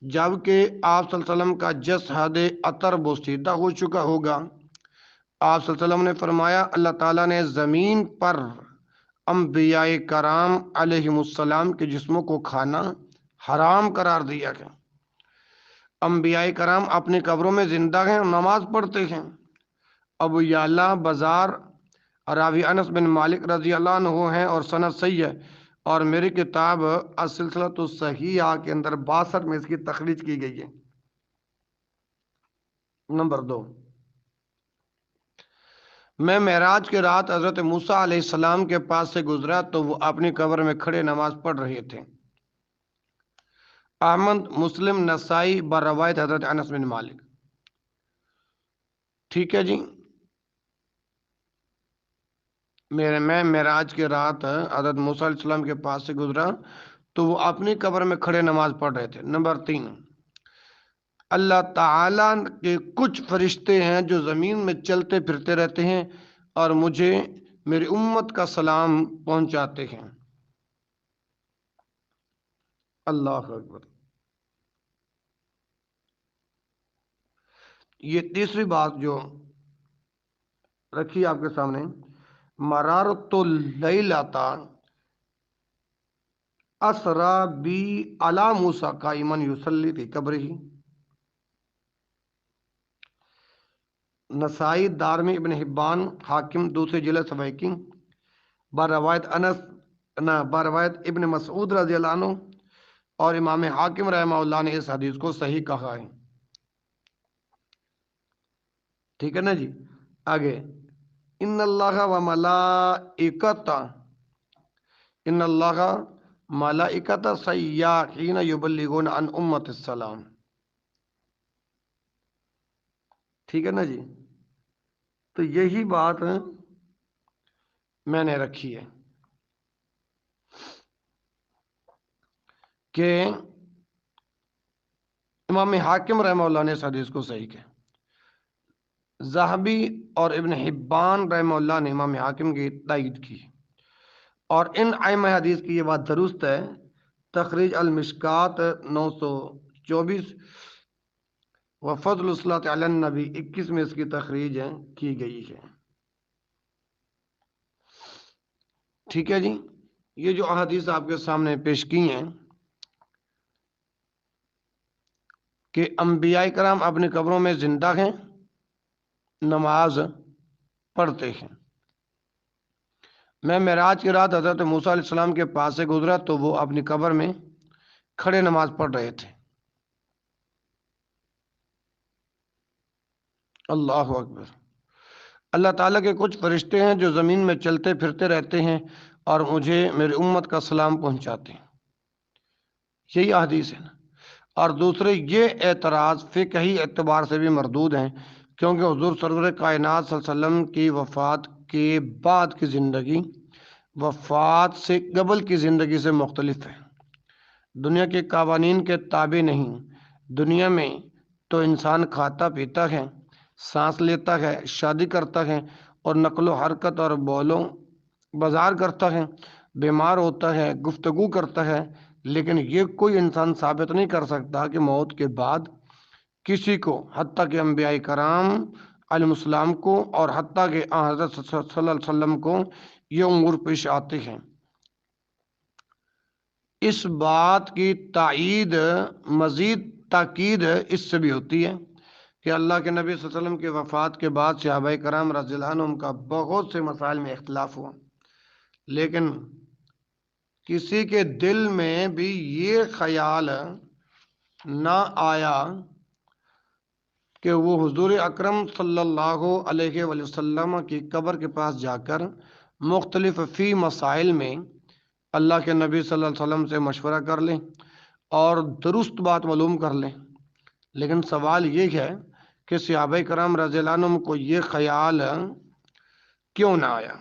جبکہ آپ صلی اللہ علیہ وسلم کا جسد عطر بوسیدہ ہو چکا ہوگا؟ آپ صلی اللہ علیہ وسلم نے فرمایا، اللہ تعالیٰ نے زمین پر انبیاء کرام علیہم السلام کے جسموں کو کھانا حرام قرار دیا ہے۔ انبیاء کرام اپنی قبروں میں زندہ ہیں، نماز پڑھتے ہیں۔ ابو یعلا بازار، راوی انس بن مالک رضی اللہ عنہ ہیں اور سند صحیح ہے، اور میری کتاب السلسلۃ الصحیحہ کے اندر 62 میں اس کی تخریج کی گئی ہے۔ نمبر 2، میں معراج کے رات حضرت موسیٰ علیہ السلام کے پاس سے گزرا تو وہ اپنی قبر میں کھڑے نماز پڑھ رہے تھے۔ احمد، مسلم، نسائی بروایت حضرت انس بن مالک۔ ٹھیک ہے جی، میں معراج کے رات حضرت موسیٰ علیہ السلام کے پاس سے گزرا تو وہ اپنی قبر میں کھڑے نماز پڑھ رہے تھے۔ نمبر 3، اللہ تعالیٰ کے کچھ فرشتے ہیں جو زمین میں چلتے پھرتے رہتے ہیں اور مجھے میری امت کا سلام پہنچاتے ہیں۔ اللہ اکبر۔ یہ تیسری بات جو رکھی آپ کے سامنے، مرارت اللیلۃ اسری بی علی موسیٰ قائما یصلی فی قبرہ۔ نسائی، دارمی، ابن حبان، حاکم، دوسرے جلد صفحہ بروایت ابن مسعود رضی اللہ عنہ اور امام حاکم رحمہ اللہ نے اس حدیث کو صحیح کہا ہے. ٹھیک ہے نا جی. آگے ان اللہ و ملائکتہ، ان اللہ ملائکتہ سیاحین یبلغون عن امت السلام. ٹھیک ہے نا جی. تو یہی بات میں نے رکھی ہے کہ امام حاکم رحمہ اللہ نے اس حدیث کو صحیح کیا. ذہبی اور ابن حبان رحمہ اللہ نے امام حاکم کی تائید کی، اور ان ائمہ حدیث کی یہ بات درست ہے. تخریج المشکات 924 وفضل الصلاۃ علی النبی 21 میں اس کی تخریج کی گئی ہے. ٹھیک ہے جی. یہ جو احادیث آپ کے سامنے پیش کی ہیں کہ انبیاء کرام اپنی قبروں میں زندہ ہیں، نماز پڑھتے ہیں. میں معراج کی رات حضرت موسیٰ علیہ السلام کے پاس سے گزرا تو وہ اپنی قبر میں کھڑے نماز پڑھ رہے تھے. اللہ اکبر. اللہ تعالیٰ کے کچھ فرشتے ہیں جو زمین میں چلتے پھرتے رہتے ہیں اور مجھے میری امت کا سلام پہنچاتے ہیں. یہی حدیث ہے نا. اور دوسرے یہ اعتراض فقہی اعتبار سے بھی مردود ہیں، کیونکہ حضور سرور کائنات صلی اللہ علیہ وسلم کی وفات کے بعد کی زندگی وفات سے قبل کی زندگی سے مختلف ہے. دنیا کے قوانین کے تابع نہیں. دنیا میں تو انسان کھاتا پیتا ہے، سانس لیتا ہے، شادی کرتا ہے اور نقل و حرکت اور بولوں بازار کرتا ہے، بیمار ہوتا ہے، گفتگو کرتا ہے. لیکن یہ کوئی انسان ثابت نہیں کر سکتا کہ موت کے بعد کسی کو، حتیٰ کہ انبیاء کرام علیہ السلام کو اور حتیٰ کہ حضرت صلی اللہ علیہ وسلم کو یہ امور پیش آتے ہیں. اس بات کی تائید مزید تاکید اس سے بھی ہوتی ہے کہ اللہ کے نبی صلی اللہ علیہ وسلم کی وفات کے بعد صحابہ کرام رضی اللہ عنہم کا بہت سے مسائل میں اختلاف ہوا، لیکن کسی کے دل میں بھی یہ خیال نہ آیا کہ وہ حضور اکرم صلی اللہ علیہ وآلہ وسلم کی قبر کے پاس جا کر مختلف فی مسائل میں اللہ کے نبی صلی اللہ علیہ وسلم سے مشورہ کر لیں اور درست بات معلوم کر لیں. لیکن سوال یہ ہے کہ صحابہ کرام رضی اللہ عنہم کو یہ خیال کیوں نہ آیا؟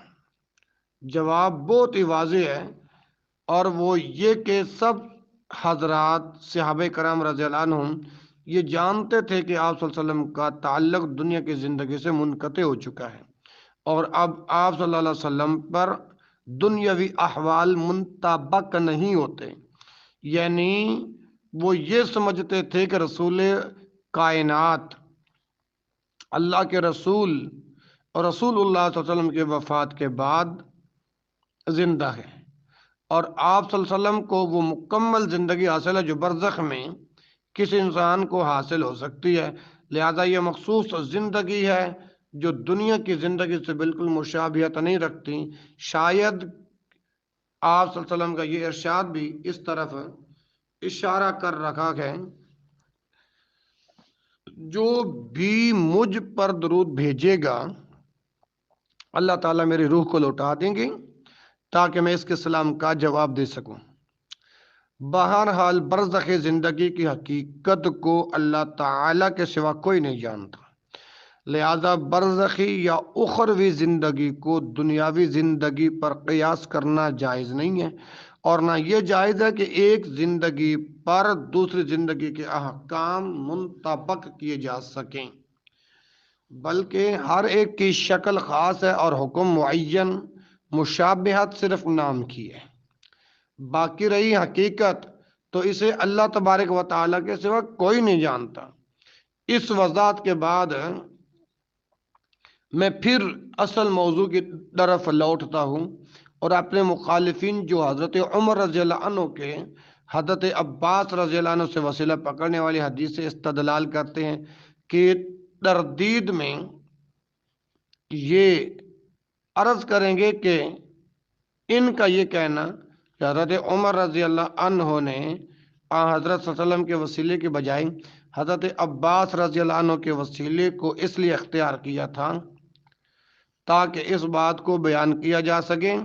جواب بہت ہی واضح ہے، اور وہ یہ کہ سب حضرات صحابہ کرام رضی اللہ عنہم یہ جانتے تھے کہ آپ صلی اللہ علیہ وسلم کا تعلق دنیا کی زندگی سے منقطع ہو چکا ہے، اور اب آپ صلی اللہ علیہ وسلم پر دنیاوی احوال منطبق نہیں ہوتے. یعنی وہ یہ سمجھتے تھے کہ رسول کائنات، اللہ کے رسول اور رسول اللہ صلی اللہ علیہ وسلم کے وفات کے بعد زندہ ہے، اور آپ صلی اللہ علیہ وسلم کو وہ مکمل زندگی حاصل ہے جو برزخ میں کسی انسان کو حاصل ہو سکتی ہے. لہذا یہ مخصوص زندگی ہے جو دنیا کی زندگی سے بالکل مشابہت نہیں رکھتی. شاید آپ صلی اللہ علیہ وسلم کا یہ ارشاد بھی اس طرف اشارہ کر رکھا ہے، جو بھی مجھ پر درود بھیجے گا اللہ تعالیٰ میری روح کو لوٹا دیں گے تاکہ میں اس کے سلام کا جواب دے سکوں. بہرحال برزخ زندگی کی حقیقت کو اللہ تعالیٰ کے سوا کوئی نہیں جانتا. لہذا برزخی یا اخروی زندگی کو دنیاوی زندگی پر قیاس کرنا جائز نہیں ہے، اور نہ یہ جائز ہے کہ ایک زندگی پر دوسری زندگی کے احکام منطبق کیے جا سکیں، بلکہ ہر ایک کی شکل خاص ہے اور حکم معین. مشابہت صرف نام کی ہے، باقی رہی حقیقت تو اسے اللہ تبارک و تعالیٰ کے سوا کوئی نہیں جانتا. اس وضاحت کے بعد میں پھر اصل موضوع کی طرف لوٹتا ہوں اور اپنے مخالفین جو حضرت عمر رضی اللہ عنہ کے حضرت عباس رضی اللہ عنہ سے وسیلہ پکڑنے والی حدیث سے استدلال کرتے ہیں کہ تردید میں یہ عرض کریں گے کہ ان کا یہ کہنا کہ حضرت عمر رضی اللہ عنہ نے حضرت صلی اللہ علیہ وسلم کے وسیلے کے بجائے حضرت عباس رضی اللہ عنہ کے وسیلے کو اس لیے اختیار کیا تھا تاکہ اس بات کو بیان کیا جا سکے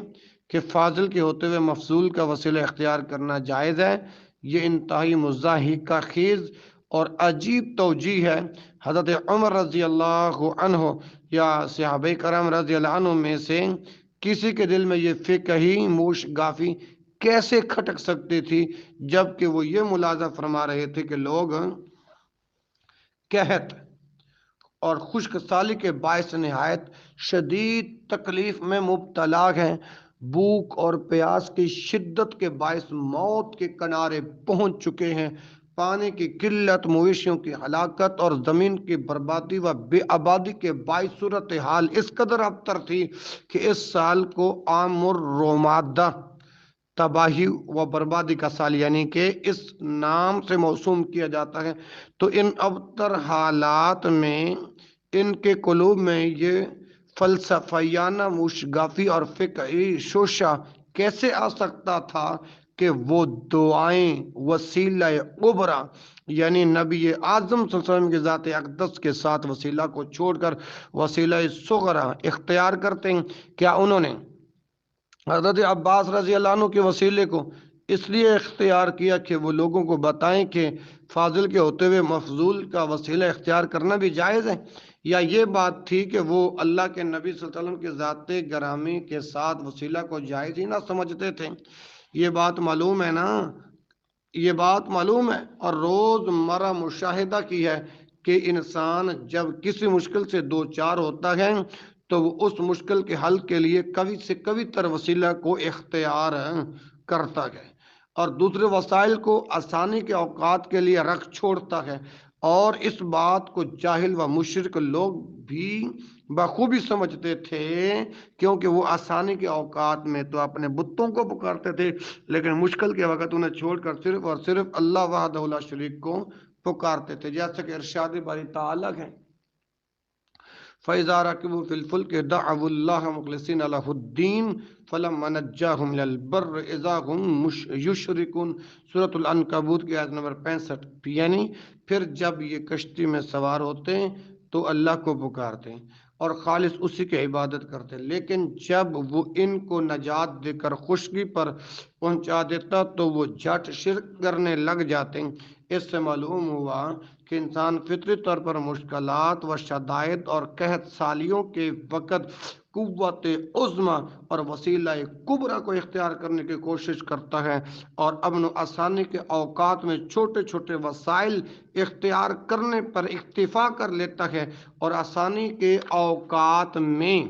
کہ فاضل کے ہوتے ہوئے مفضول کا وسیلہ اختیار کرنا جائز ہے۔ یہ انتہائی مضحکہ خیز اور عجیب توجیہ ہے۔ حضرت عمر رضی اللہ عنہ یا صحابہ کرام رضی اللہ عنہ میں سے کسی کے دل میں یہ فقہی موش گافی کیسے کھٹک سکتی تھی جبکہ وہ یہ ملاحظہ فرما رہے تھے کہ لوگ قحط اور خشک سالی کے باعث نہایت شدید تکلیف میں مبتلا ہیں، بھوک اور پیاس کی شدت کے باعث موت کے کنارے پہنچ چکے ہیں، پانی کی قلت، مویشیوں کی ہلاکت اور زمین کی بربادی و بے آبادی کے باعث صورتحال اس قدر ابتر تھی کہ اس سال کو عام الرمادہ تباہی و بربادی کا سال یعنی کہ اس نام سے موسوم کیا جاتا ہے۔ تو ان ابتر حالات میں ان کے قلوب میں یہ فلسفیانہ موشگافی اور فقہی شوشہ کیسے آ سکتا تھا کہ وہ دعائیں وسیلہ قبرا یعنی نبی اعظم صلی اللہ علیہ وسلم کی ذات اقدس کے ساتھ وسیلہ کو چھوڑ کر وسیلہ صغرا اختیار کرتے ہیں؟ کیا انہوں نے حضرت عباس رضی اللہ عنہ کے وسیلے کو اس لیے اختیار کیا کہ وہ لوگوں کو بتائیں کہ فاضل کے ہوتے ہوئے مفضول کا وسیلہ اختیار کرنا بھی جائز ہے، یا یہ بات تھی کہ وہ اللہ کے نبی صلی اللہ علیہ وسلم کے ذات گرامی کے ساتھ وسیلہ کو جائز ہی نہ سمجھتے تھے؟ یہ بات معلوم ہے نا، یہ بات معلوم ہے اور روز مرہ مشاہدہ کی ہے کہ انسان جب کسی مشکل سے دو چار ہوتا ہے تو وہ اس مشکل کے حل کے لیے کبھی سے کبھی تر وسیلہ کو اختیار کرتا ہے اور دوسرے وسائل کو آسانی کے اوقات کے لیے رکھ چھوڑتا ہے، اور اس بات کو جاہل و مشرک لوگ بھی بخوبی سمجھتے تھے کیونکہ وہ آسانی کے اوقات میں تو اپنے بتوں کو پکارتے تھے لیکن مشکل کے وقت انہیں چھوڑ کر صرف اور صرف اللہ وحدہ لا شریک کو پکارتے تھے، جیسا کہ ارشاد باری تعالی ہے فَإِذَا رَكِبُوا فِي الْفُلْكِ دَعَوُا اللَّهَ مُخْلِصِينَ لَهُ الدِّينَ فَلَمَّا نَجَّاهُمْ إِلَى الْبَرِّ إِذَا هُمْ يُشْرِكُونَ سورۃ العنکبوت کی آیت نمبر 65۔ یعنی پھر جب یہ کشتی میں سوار ہوتے ہیں تو اللہ کو پکارتے ہیں اور خالص اسی کی عبادت کرتے ہیں، لیکن جب وہ ان کو نجات دے کر خشکی پر پہنچا دیتا تو وہ جھٹ شرک کرنے لگ جاتے ہیں۔ اس سے معلوم ہوا کہ انسان فطری طور پر مشکلات و شدائد اور قحط سالیوں کے وقت قوت عظمی اور وسیلہ کبرا کو اختیار کرنے کی کوشش کرتا ہے اور امن و آسانی کے اوقات میں چھوٹے چھوٹے وسائل اختیار کرنے پر اکتفا کر لیتا ہے، اور آسانی کے اوقات میں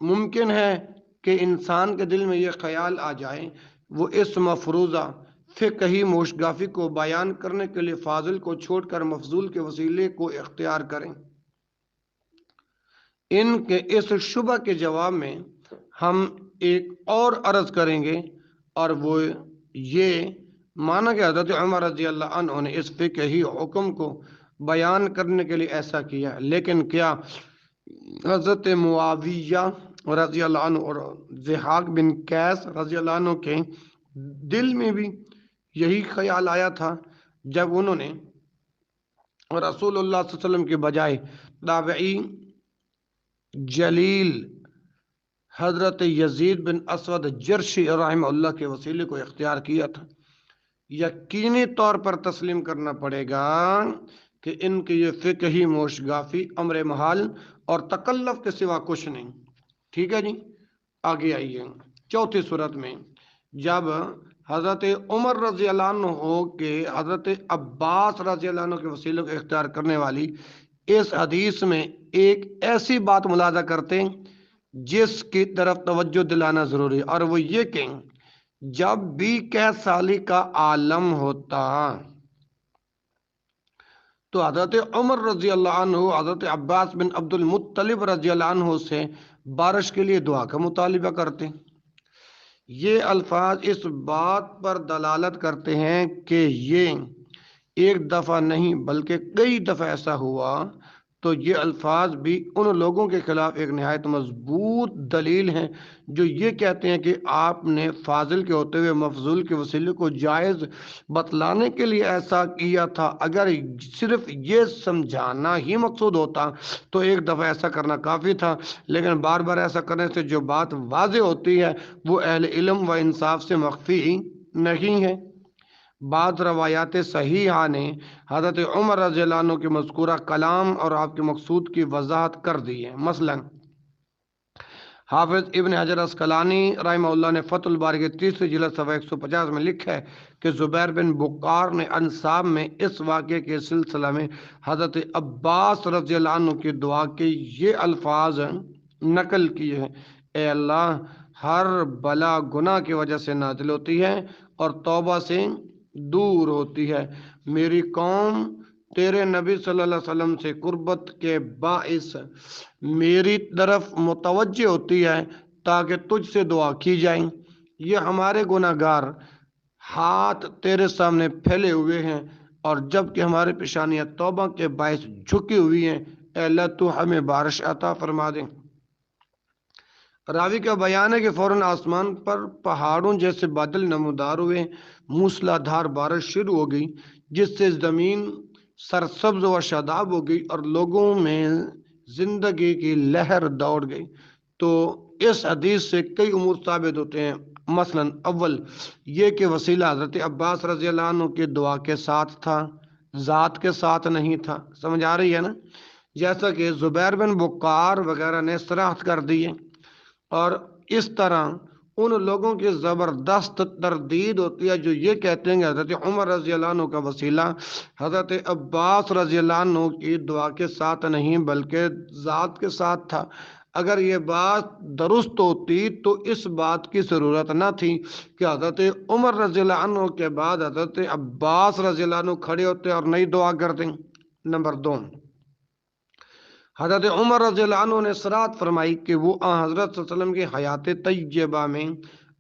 ممکن ہے کہ انسان کے دل میں یہ خیال آ جائے وہ اس مفروضہ فقہی موشگافی کو بیان کرنے کے لیے فاضل کو چھوڑ کر مفضول کے وسیلے کو اختیار کریں۔ ان کے اس شبہ کے جواب میں ہم ایک اور عرض کریں گے اور وہ یہ مانا کہ حضرت عمر رضی اللہ عنہ نے اس فقہی حکم کو بیان کرنے کے لیے ایسا کیا، لیکن کیا حضرت معاویہ رضی اللہ عنہ اور ضحاک بن قیس رضی اللہ عنہ کے دل میں بھی یہی خیال آیا تھا جب انہوں نے رسول اللہ صلی اللہ علیہ وسلم کے بجائے تابعی جلیل حضرت یزید بن اسود جرشی رحمہ اللہ کے وسیلے کو اختیار کیا تھا؟ یقینی طور پر تسلیم کرنا پڑے گا کہ ان کی یہ فقہی موشگافی امر محال اور تکلف کے سوا کچھ نہیں۔ ٹھیک ہے جی، آگے آئیے چوتھی صورت میں جب حضرت عمر رضی اللہ عنہ کے حضرت عباس رضی اللہ عنہ کے وسیلے کو اختیار کرنے والی اس حدیث میں ایک ایسی بات ملاحظہ کرتے ہیں جس کی طرف توجہ دلانا ضروری ہے، اور وہ یہ کہ جب بھی قحط سالی کا عالم ہوتا تو حضرت عمر رضی اللہ عنہ حضرت عباس بن عبد المطلب رضی اللہ عنہ سے بارش کے لیے دعا کا مطالبہ کرتے ہیں۔ یہ الفاظ اس بات پر دلالت کرتے ہیں کہ یہ ایک دفعہ نہیں بلکہ کئی دفعہ ایسا ہوا تو یہ الفاظ بھی ان لوگوں کے خلاف ایک نہایت مضبوط دلیل ہیں جو یہ کہتے ہیں کہ آپ نے فاضل کے ہوتے ہوئے مفضول کے وسیلے کو جائز بتلانے کے لیے ایسا کیا تھا۔ اگر صرف یہ سمجھانا ہی مقصود ہوتا تو ایک دفعہ ایسا کرنا کافی تھا، لیکن بار بار ایسا کرنے سے جو بات واضح ہوتی ہے وہ اہل علم و انصاف سے مخفی نہیں ہے۔ بعض روایات صحیحہ نے حضرت عمر رضی اللہ عنہ کے مذکورہ کلام اور آپ کے مقصود کی وضاحت کر دی ہے۔ مثلا حافظ ابن حجر اسقلانی رحمہ اللہ نے فتح الباری کے 30 جلد صفحہ 150 میں لکھا ہے کہ زبیر بن بکار نے انصاب میں اس واقعے کے سلسلہ میں حضرت عباس رضی اللہ عنہ کی دعا کے یہ الفاظ نقل کیے ہیں: اے اللہ، ہر بلا گناہ کی وجہ سے نازل ہوتی ہے اور توبہ سے دور ہوتی ہے۔ میری قوم تیرے نبی صلی اللہ علیہ وسلم سے قربت کے باعث میری طرف متوجہ ہوتی ہے تاکہ تجھ سے دعا کی جائیں۔ یہ ہمارے گناہ گار ہاتھ تیرے سامنے پھیلے ہوئے ہیں اور جب کہ ہماری پیشانیاں توبہ کے باعث جھکی ہوئی ہیں، اے اللہ تو ہمیں بارش عطا فرما دیں۔ راوی کا بیان ہے کہ فوراً آسمان پر پہاڑوں جیسے بادل نمودار ہوئے، موسلا دھار بارش شروع ہو گئی جس سے زمین سرسبز و شاداب ہو گئی اور لوگوں میں زندگی کی لہر دوڑ گئی۔ تو اس حدیث سے کئی امور ثابت ہوتے ہیں۔ مثلا اول یہ کہ وسیلہ حضرت عباس رضی اللہ عنہ کی دعا کے ساتھ تھا، ذات کے ساتھ نہیں تھا۔ سمجھ آ رہی ہے نا؟ جیسا کہ زبیر بن بکار وغیرہ نے صراحت کر دی ہے۔ اور اس طرح ان لوگوں کی زبردست تردید ہوتی ہے جو یہ کہتے ہیں کہ حضرت عمر رضی اللہ عنہ کا وسیلہ حضرت عباس رضی اللہ عنہ کی دعا کے ساتھ نہیں بلکہ ذات کے ساتھ تھا۔ اگر یہ بات درست ہوتی تو اس بات کی ضرورت نہ تھی کہ حضرت عمر رضی اللہ عنہ کے بعد حضرت عباس رضی اللہ عنہ کھڑے ہوتے اور نئی دعا کرتے۔ نمبر 2، حضرت عمر رضی اللہ عنہ نے صراحت فرمائی کہ وہ حضرت صلی اللہ علیہ وسلم کی حیات طیبہ میں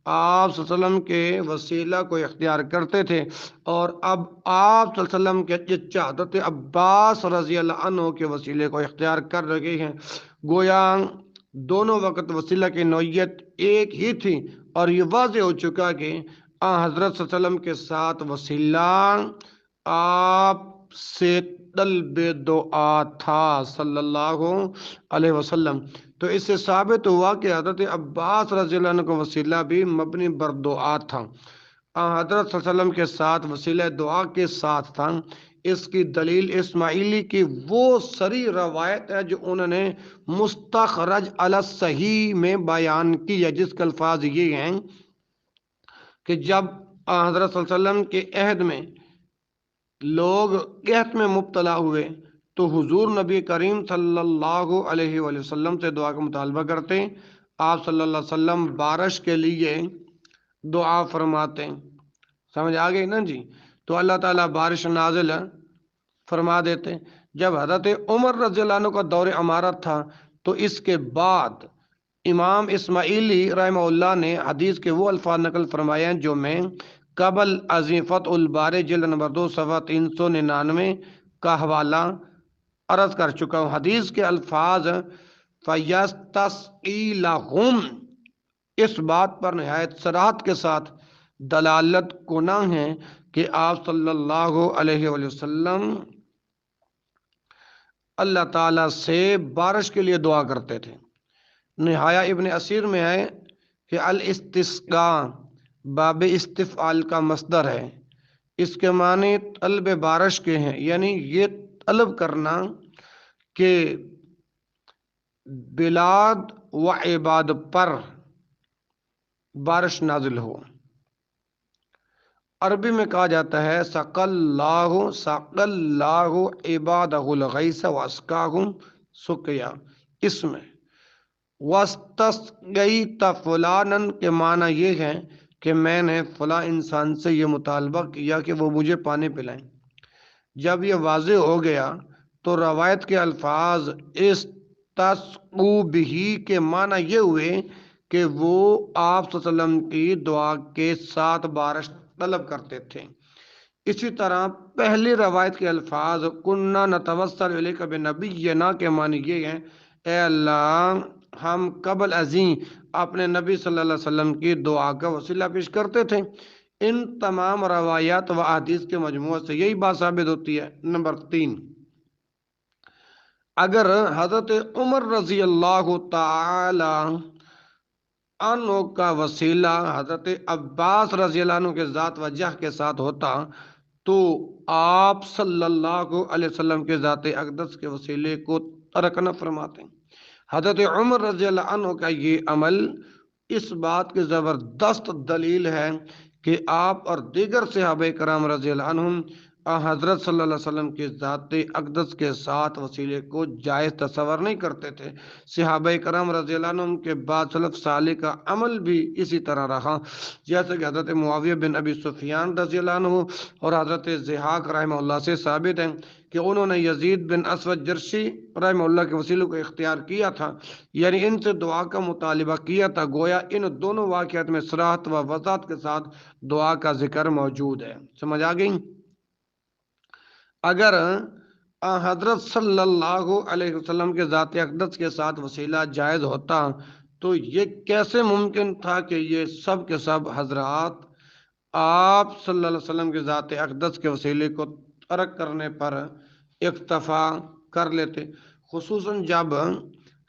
آپ صلی اللہ علیہ وسلم کے وسیلہ کو اختیار کرتے تھے، اور اب آپ صلی اللہ علیہ وسلم کے چچا حضرت عباس رضی اللہ عنہ کے وسیلے کو اختیار کر رہے ہیں۔ گویا دونوں وقت وسیلہ کی نوعیت ایک ہی تھی اور یہ واضح ہو چکا کہ حضرت صلی اللہ علیہ وسلم کے ساتھ وسیلہ آپ سے طلب دعا تھا صلی اللہ علیہ وسلم۔ تو اس سے ثابت ہوا کہ حضرت عباس رضی اللہ عنہ کا وسیلہ بھی مبنی بر دعا تھا، حضرت صلی اللہ علیہ وسلم کے ساتھ وسیلہ دعا کے ساتھ تھا۔ اس کی دلیل اسماعیلی کی وہ سری روایت ہے جو انہوں نے مستخرج علی الصحیح میں بیان کی ہے، جس کے الفاظ یہ ہیں کہ جب حضرت صلی اللہ علیہ وسلم کے عہد میں لوگ قحط میں مبتلا ہوئے تو حضور نبی کریم صلی اللہ علیہ وآلہ وسلم سے دعا کا مطالبہ کرتے، آپ صلی اللہ علیہ وسلم بارش کے لیے دعا فرماتے۔ سمجھ آ گئی نا جی؟ تو اللہ تعالیٰ بارش نازل فرما دیتے۔ جب حضرت عمر رضی اللہ عنہ کا دور امارت تھا تو اس کے بعد امام اسماعیلی رحمہ اللہ نے حدیث کے وہ الفاظ نقل فرمائے ہیں جو میں قبل فتح الباری جلد نمبر 2 صفحہ 399 کا حوالہ عرض کر چکا ہوں۔ حدیث کے الفاظ فَيَسْتَسْقِي لَهُمْ اس بات پر نہایت صراحت کے ساتھ دلالت کناں ہیں کہ آپ صلی اللہ علیہ وآلہ وسلم اللہ تعالیٰ سے بارش کے لیے دعا کرتے تھے۔ نہایہ ابن اسیر میں ہے کہ الاستسقاء باب استفعال کا مصدر ہے، اس کے معنی طلب بارش کے ہیں، یعنی یہ طلب کرنا کہ بلاد و عباد پر بارش نازل ہو۔ عربی میں کہا جاتا ہے سقى اللہ عبادہ الغیث واسقاہم سقیا۔ اس میں واستسقیت فلانا کے معنی یہ ہے کہ میں نے فلاں انسان سے یہ مطالبہ کیا کہ وہ مجھے پانی پلائیں۔ جب یہ واضح ہو گیا تو روایت کے الفاظ استسقوا بہ کے معنی یہ ہوئے کہ وہ آپ صلی اللہ علیہ وسلم کی دعا کے ساتھ بارش طلب کرتے تھے۔ اسی طرح پہلی روایت کے الفاظ کننا نتوسل الیک بنبینا کے معنی یہ ہیں، اے اللہ ہم قبل ازیں اپنے نبی صلی اللہ علیہ وسلم کی دعا کا وسیلہ پیش کرتے تھے۔ ان تمام روایات و احادیث کے مجموعہ سے یہی بات ثابت ہوتی ہے۔ نمبر 3، اگر حضرت عمر رضی اللہ تعالی عنہ کا وسیلہ حضرت عباس رضی اللہ عنہ کے ذات وجہ کے ساتھ ہوتا تو آپ صلی اللہ علیہ وسلم کے ذات اقدس کے وسیلے کو ترک نہ فرماتے۔ حضرت عمر رضی اللہ عنہ کا یہ عمل اس بات کی زبردست دلیل ہے کہ آپ اور دیگر صحابہ کرام رضی اللہ عنہم حضرت صلی اللہ علیہ وسلم کے ذات اقدس کے ساتھ وسیلے کو جائز تصور نہیں کرتے تھے۔ صحابہ کرام رضی اللہ عنہم کے بعد سلف صالح کا عمل بھی اسی طرح رہا، جیسے کہ حضرت معاویہ بن ابی سفیان رضی اللہ عنہ اور حضرت ضحاک رحمہ اللہ سے ثابت ہے کہ انہوں نے یزید بن اسود جرشی رحمہ اللہ کے وسیلوں کو اختیار کیا تھا، یعنی ان سے دعا کا مطالبہ کیا تھا۔ گویا ان دونوں واقعات میں صراحت و وضاحت کے ساتھ دعا کا ذکر موجود ہے۔ سمجھ آ گئی؟ اگر حضرت صلی اللہ علیہ وسلم کے ذات اقدس کے ساتھ وسیلہ جائز ہوتا تو یہ کیسے ممکن تھا کہ یہ سب کے سب حضرات آپ صلی اللہ علیہ وسلم کے ذات اقدس کے وسیلے کو ترک کرنے پر اکتفا کر لیتے، خصوصاً جب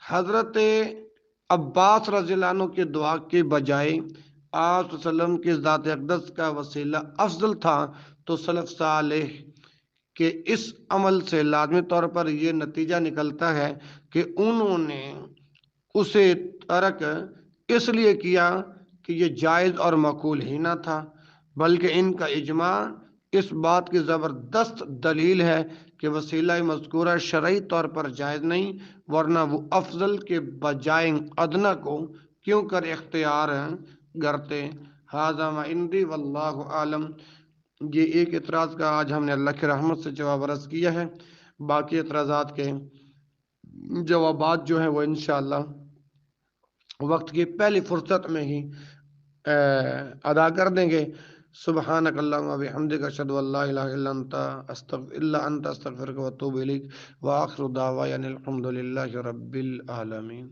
حضرت عباس رضی اللہ عنہ کی دعا کے بجائے آپ صلی اللہ علیہ وسلم کی ذات اقدس کا وسیلہ افضل تھا۔ تو سلف صالح کہ اس عمل سے لازمی طور پر یہ نتیجہ نکلتا ہے کہ انہوں نے اسے ترک اس لیے کیا کہ یہ جائز اور معقول ہی نہ تھا، بلکہ ان کا اجماع اس بات کی زبردست دلیل ہے کہ وسیلہ مذکورہ شرعی طور پر جائز نہیں، ورنہ وہ افضل کے بجائے ادنیٰ کو کیوں کر اختیار کرتے۔ ھذا ما عندی واللہ عالم۔ یہ ایک اعتراض کا آج ہم نے اللہ کی رحمت سے جواب عرض کیا ہے، باقی اعتراضات کے جوابات جو ہیں وہ انشاءاللہ وقت کی پہلی فرصت میں ہی ادا کر دیں گے۔ سبحانک اللہم و بحمدک اشہد ان لا الہ الا انت استغفرک و اتوب الیک، وآخر دعوانا الحمد للہ رب العالمین۔